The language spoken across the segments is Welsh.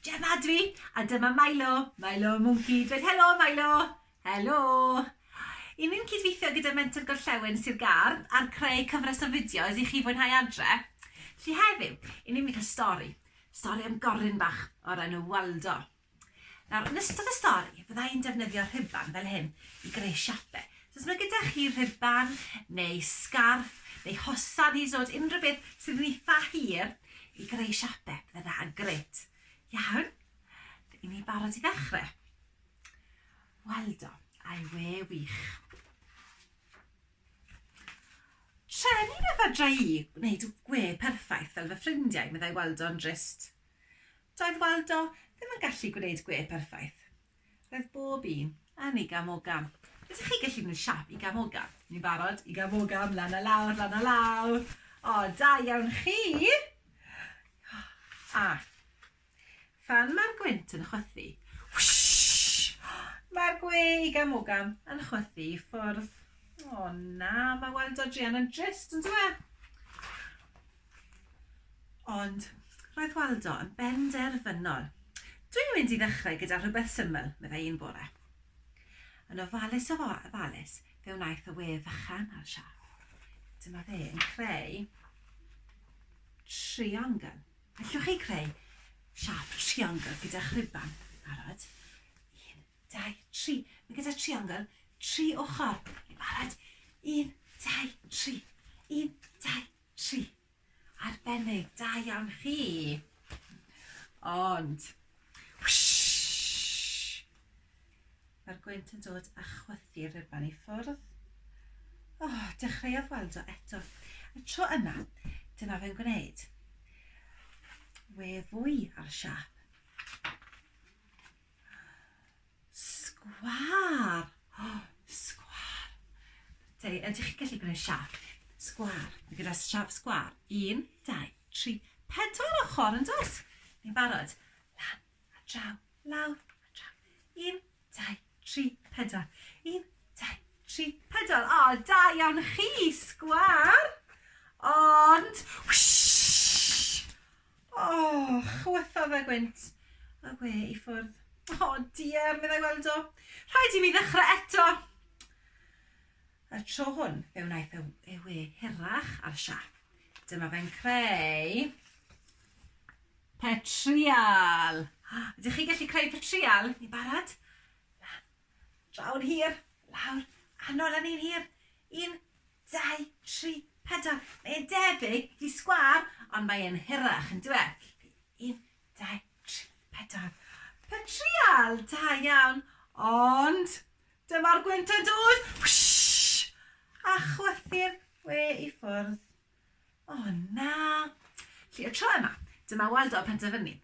Gemma dwi, a dyma Milo Monkey. Dweud helo, Milo. Helo. I ni'n cydweithio gyda Menter Gorllewin sy'r gardd ar creu cyfres o fideos i chi fwynhau adre. Felly heddiw, i ni'n mynd cael stori. Stori am goryn bach o'r enw Waldo. Nawr, yn ystod y stori, fydda i'n defnyddio rhibban fel hyn i greu siapau. So, os mae gyda chi rhibban, neu sgarff, neu hosan i ddod unrhyw beth sydd yn eitha hir i greu siapau. Fydda yn gret. Iawn, i ni barod i ddechrau. Waldo a'i we wych. Treni na fedra i wneud gwe perffaith fel fy ffrindiau, meddai Waldo yn drist. Doedd Waldo ddim yn gallu gwneud gwe perffaith. Roedd bob un yn ei gamogam. Ydych chi gallu gwneud siap i gamogam? Ni'n barod i gamogam, lan a lawr, lan a lawr. O, da iawn chi. A, phan mae'r gwynt yn chwythu, mae'r gwe i gamogam yn chwythu i ffwrdd. O na, mae Waldo Drian yn drist, yn dweud. Ond, roedd Waldo yn benderfynol. Dwi'n mynd i ddechrau gyda rhywbeth syml, meddai un bore. Yn ofalus o ofalus, fe wnaeth y we fychan ar siap. Dyma fe yn creu triongl. Allwch chi creu siap triongl gyda chribban. Barod? 1, 2, 3. Mae gyda triongl 3 ochr. Barod? 1, 2, 3. 1, 2, 3. Arbennig, da iawn chi. Ond, mae'r gwynt yn dod a chwythu'r ribban i ffwrdd. O, dechreuodd Waldo eto. Y tro yma, dyma fe'n gwneud we fwy ar siap. Sgwar. O, sgwar. Ydych chi gallu gwneud siap? Sgwar. Mae gyda siap sgwar. 1, 2, 3, 4 ochr yn dos. Ni'n barod. Lan a draw, lawr a draw. 1, 2, 3, 4. 1, 2, 3, 4. O, da iawn chi, sgwar. Ond, o, chwythodd y gwynt y we i ffwrdd. O, diar, meddai Waldo. Rhaid i mi ddechrau eto. Y tro hwn, fe wnaeth y we hirach ar siap. Dyma fe'n creu petrial. Ydych chi gallu creu petrial? Ni barod? Lan, drawn hir, lawr, anol yn un hir. 1, 2, 3, 4. Mae'n debyg i sgwar, ond mae'n hirach yn dweud. 1, 2, 3, 4. Petrial, da iawn. Ond, dyma'r gwynt yn dod. A chwythu'r we i ffwrdd. O na. Lly y tro yma, dyma Waldo a penderfynu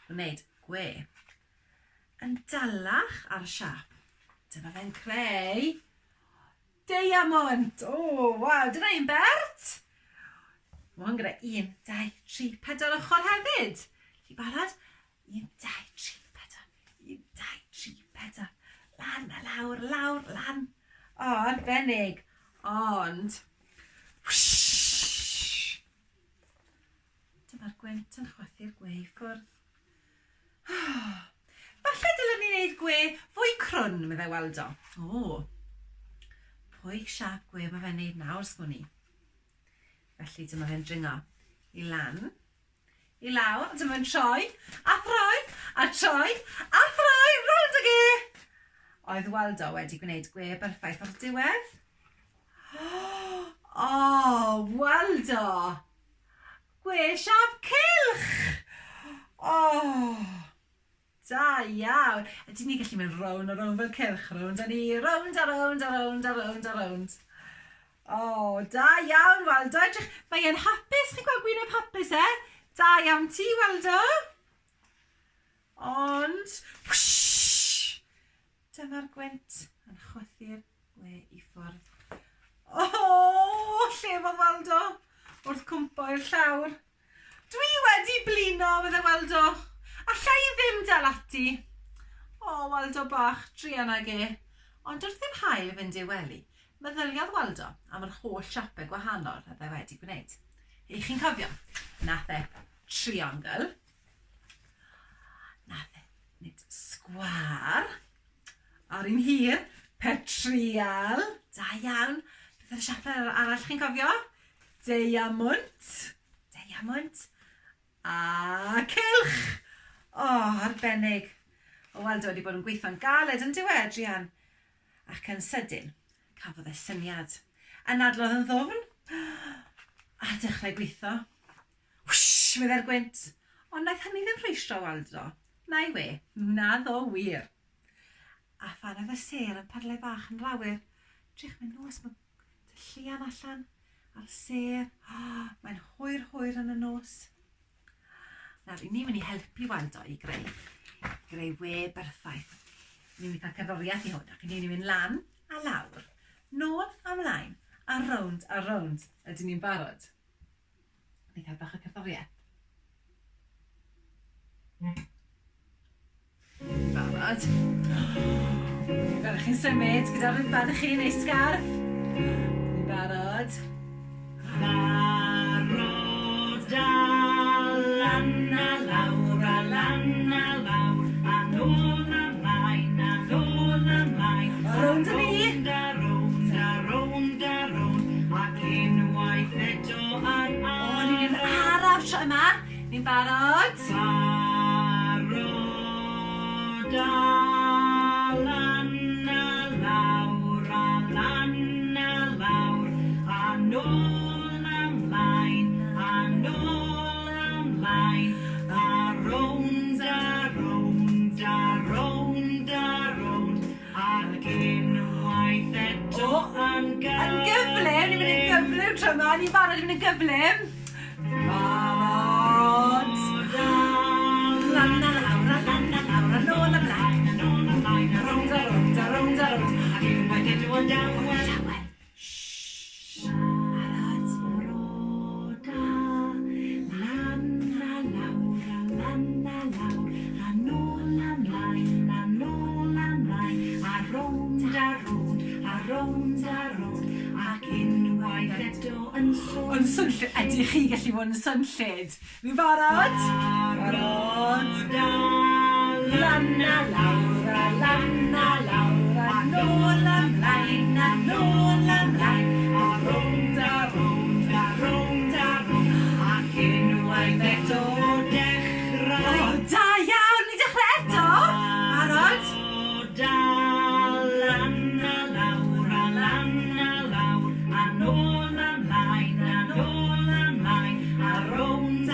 wneud gwe yn dalach ar siap. Dyma fe'n creu diamond. O, waw, dyna un bert. Mae hwn gyda 1, 2, 3, 4 ochr hefyd. Chi barod? 1, 2, 3, 4. 1, 2, 3, 4. Lan a lawr, lawr, lan. O, arbennig. Ond, dyma'r gwynt yn chwythu'r gwe i ffwrdd. Falle dylen ni wneud gwe fwy crwn, meddai Waldo. O, pwy siap gwe mae fe'n neud nawr, sgwni. Felly dyma fe'n dringo i lan, i lawr, dyma fe'n troi, a throi, a troi, a throi, rownd ag e. Oedd Waldo wedi gwneud gwe berffaith o'r diwedd. O, Waldo! Gwe siap cylch! O, da iawn. Ydyn ni gallu mynd rown a rown fel cylch, rown da ni, rownd a rownd a rownd a rownd a rownd. O, da iawn, Waldo. Mae e'n hapus, chi'n gweld gwyneb hapus, e? Da iawn ti, Waldo. Ond, dyma'r gwynt yn chwythu'r we i ffwrdd. O, lle fodd Waldo wrth cwmpo i'r llawr. Dwi wedi blino, meddai Waldo. Alla i ddim dal ati. O, Waldo bach, drian ag e. Ond wrth i'r haul fynd i wely, meddyliodd Waldo am yr holl siapau gwahanol a dde wedi gwneud. Chi'n cofio, nath e triongl, nath sgwar. Ar un hir, petrial. Da iawn. Beth yw'r siap arall chi'n cofio? Diamwnt. A cylch. Arbennig. Waldo wedi bod yn gweithio'n galed yn dyw Adrian. Ac yn sydyn, cafodd y syniad. Yn adlodd yn ddofn. A dechrau gweithio. Whoosh, medde'r gwynt. Ond naeth hynny ddim rhwystro Waldo. Na i we, na ddo wir. A phan oedd y ser yn parlau bach yn lawer. Drych mewn nos, mae lluan allan a'r ser. Mae'n hwyr yn y nos. Nawr, ni'n mynd i helpu Waldo i greu we berffaith. Ni'n mynd i cael cerddoriaeth i hwn, ac ni'n mynd lan a lawr, nôl a mlaen, a rownd. Ydyn ni'n barod? Ni'n cael bach o cerddoriaeth. Barod. Barod chi'n symud gyda'r rhywbeth chi neu sgarf. Ni'n barod. Barod lan a lawr, a nôl a mlaen, rownd a ni. Rownd, ac unwaith eto yn araf. Ni'n mynd araf tro yma. Ni'n barod. Barod lan a lawr, a nôl a mlaen, a rownd, ac unwaith eto yn gyflym. Ni'n mynd yn gyflym tro yma. Ni'n barod yn mynd yn gyflym. Barod. Lan a lawr, a nôl a mlaen, a rownd, ac unwaith eto yn dawel. Yn swnllid, ydych chi gallu bod yn swnllid? Ni'n barod? Barod. Lan a lawr, a nôl a mlaen, a rownd, ac unwaith eto dechrau. Da iawn, ni dechrau eto. Barod? Lan a lawr, a nôl a mlaen, a rownd,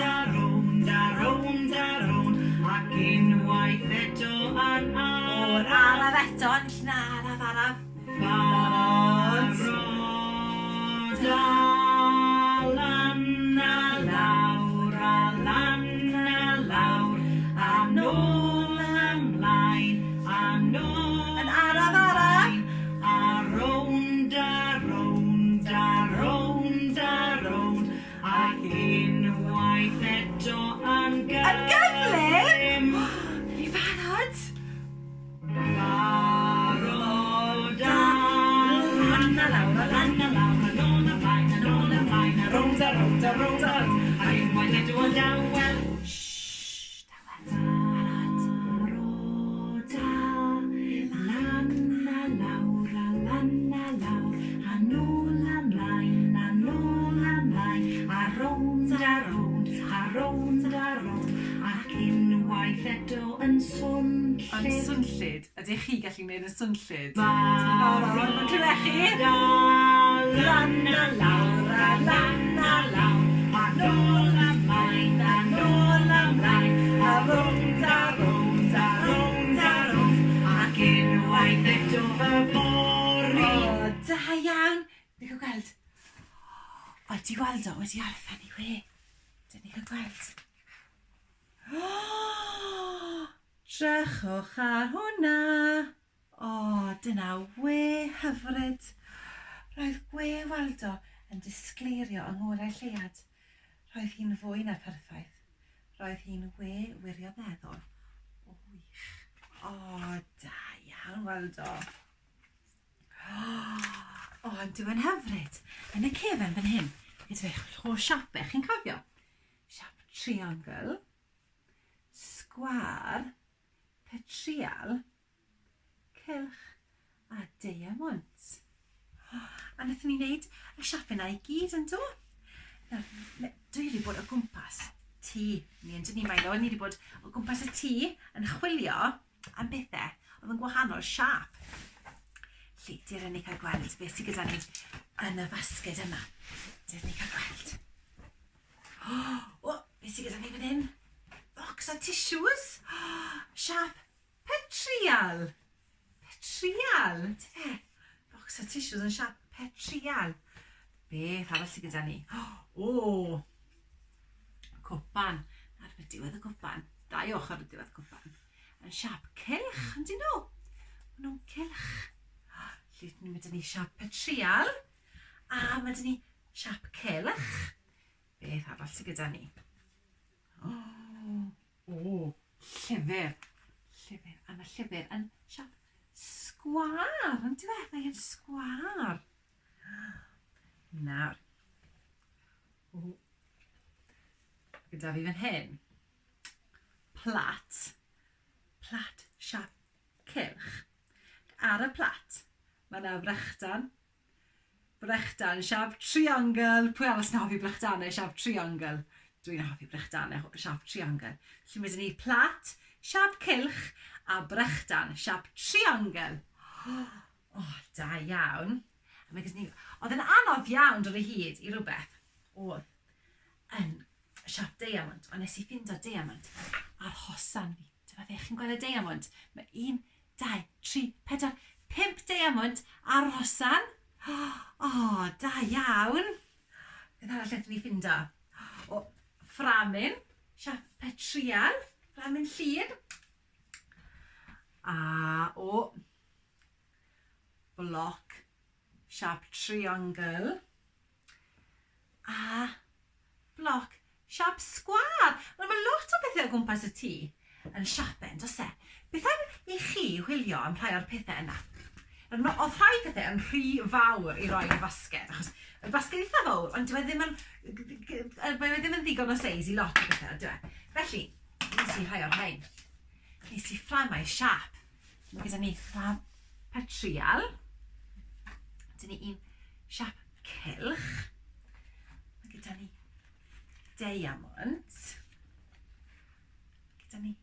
ac unwaith eto yn araf. Araf eto, yn araf. Barod. Lan a lawr, a nôl a mlaen, yn araf. A rownd, ac unwaith eto yn gyflym. Ni barod? Barod. Lan a lawr, a nôl a mlaen, a rownd, ac unwaith eto yn dawel. Ac unwaith eto yn swnllid. Yn swnllid? Ydych chi gallu gwneud yn swnllid? Barod. Mae'n clywed chi? Lan a lawr, a nôl a mlaen, a rownd, ac unwaith eto yfory. Da iawn. Ni'n cael gweld? Di Waldo wedi arfer i we. Dyn ni'n cael gweld. Drychwch ar hwnna. Dyna we hyfryd. Roedd we Waldo yn disgleirio yng ngorau lleuad. Roedd hi'n fwy na perffaith. Roedd hi'n we wirioneddol o wych. Da iawn Waldo. Yn dwi'n hyfryd. Yn y cefn fan hyn, gyda eich siapau, chi'n cofio? Siap triongl, sgwar, petrial, cylch a diamond. A wnaethon ni wneud y siap yna I gyd yn do. Dwi wedi bod o gwmpas tŷ. Ni yn dyn ni Milo, ni wedi bod o gwmpas y tŷ yn chwilio am bethau oedd yn gwahanol siap. Lly, dyr ni cael gweld beth sydd gyda ni yn y basged yma. Dyr ni cael gweld. O, beth sydd gyda ni fan hyn? Bocs o tissues. Siap petrial. Petrial. Dyna. Bocs o tissues yn siap petrial. Beth arall sydd gyda ni? O, cwpan. Ar y diwedd y cwpan. Dau ochr y diwedd y cwpan. Yn siap cylch, yn dyn nhw. Maen nhw'n cylch. Lle mae dyn ni siap petrial. A mae dyn ni siap cylch. Beth arall sydd gyda ni? O, llyfr. Llyfr. A mae llyfr yn siap sgwar. Yn diwedd, mae'n sgwar. Nawr. Gyda fi fan hyn. Plat. Plat siap cylch. Ar y plat, mae yna frechdan. Brechdan siap triongl. Pwy arall sy'n hoffi brechdannau siap triongl? Dwi'n hoffi brechdannau siap triongl. Felly mae dyn ni plat, siap cylch a brechdan siap triongl. O, da iawn. Oedd yn anodd iawn dod o hyd I rhywbeth oedd yn siap diamond, ond nes I ffindo diamond ar hosan fi. Dyma fe, chi'n gweld y diamond? Mae 1, 2, 3, 4, 5 diamond ar hosan. O, da iawn. Beth arall ydyn ni ffindo? O, fframyn, siap petrial, fframyn llun. A o, bloc siap triongl. A bloc siap sgwar. Mae lot o bethau o gwmpas y tŷ yn siapen, dos e? Beth am I chi wylio am rhai o'r pethau yna? Oedd rhai pethau yn rhy fawr I roi yn y basged, achos y basged eitha fawr, ond dyw e ddim yn ddigon o seis I lot o bethau, dyw e? Felly, nes I rhai o'r rhain. Nes I fframau siap. Mae gyda ni ffram petrial. Dyna ni un siap cylch. Mae gyda ni diamond. Gyda ni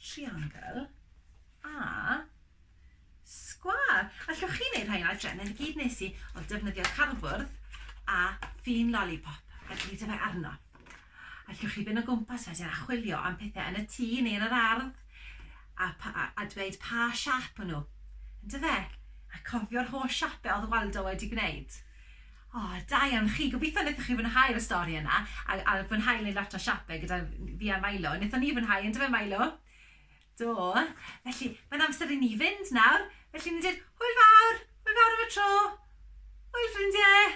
triongl a sgwar. Allwch chi wneud rhain adre, yn gyd nes I o defnyddio carbwrdd a ffin lollipop a gyd y fe arno. Allwch chi fynd o gwmpas wedyn a chwilio am pethau yn y tŷ neu yn yr ardd a dweud pa siap yn nhw. Ynddo fe? A cofio'r holl siapau oedd Waldo wedi gwneud. O, da iawn chi. Gobeithio wnaethoch chi fwynhau'r stori yna a fwynhau neu lot o siapau gyda fi a Milo. Wnaethon ni fwynhau, ynddo fe Milo? Do. Felly, mae'n amser I ni fynd nawr. Felly, ni'n dweud, hwyl fawr am y tro. Hwyl ffrindiau.